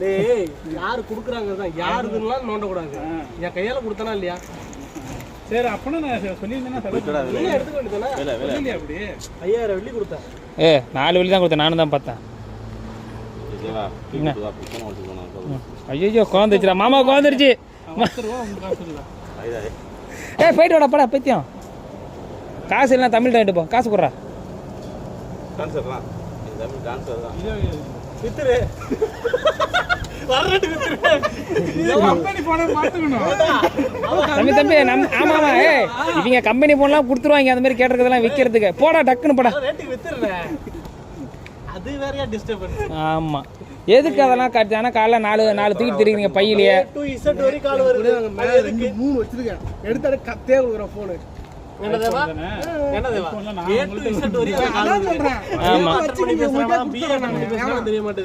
டேய் யாரு குடுக்குறாங்க யாருதுன்னா நோண்ட கூடாது. என் கையால கொடுத்தானா இல்லையா? சரி அப்பனா நான் சொல்லியிருந்தேன்னா நீங்க எடுத்துக்க வேண்டியதானே? அப்படி 5000 வெள்ளி கொடுத்தேன். 4 வெள்ளி தான் கொடுத்தேன், நானும் தான் பார்த்தேன். ஐயோ குழந்துச்சுடா, மாமா குழந்துருச்சு. போயிட்டு வாடா படா பத்தியம். காசு இல்லைனா தமிழ்கிட்ட வாங்கிட்டு போ, காசு கொடுறா. வித்துரு தம்பி ஆமாமா இவங்க கம்பெனி போனலாம் கொடுத்துருவாங்க, அந்த மாதிரி கேட்டிருக்கிறதெல்லாம் விற்கிறதுக்கு. போடா டக்குன்னு போடா. அது வேறையா டிஸ்டர்பன்ஸ். ஆமா எதுக்கு அதெல்லாம் காட்டு? ஆனால் காலைல 4 தூக்கிட்டு தெரியுங்க பையிலேயே. கால் வருது. மேல 3 வச்சிருக்கேன், எடுத்தாரு கத்தே கொடுக்குற போனு. என்ன தேவா? A to Z வரைக்கும் ஆமா தெரிய மாட்டேங்குது.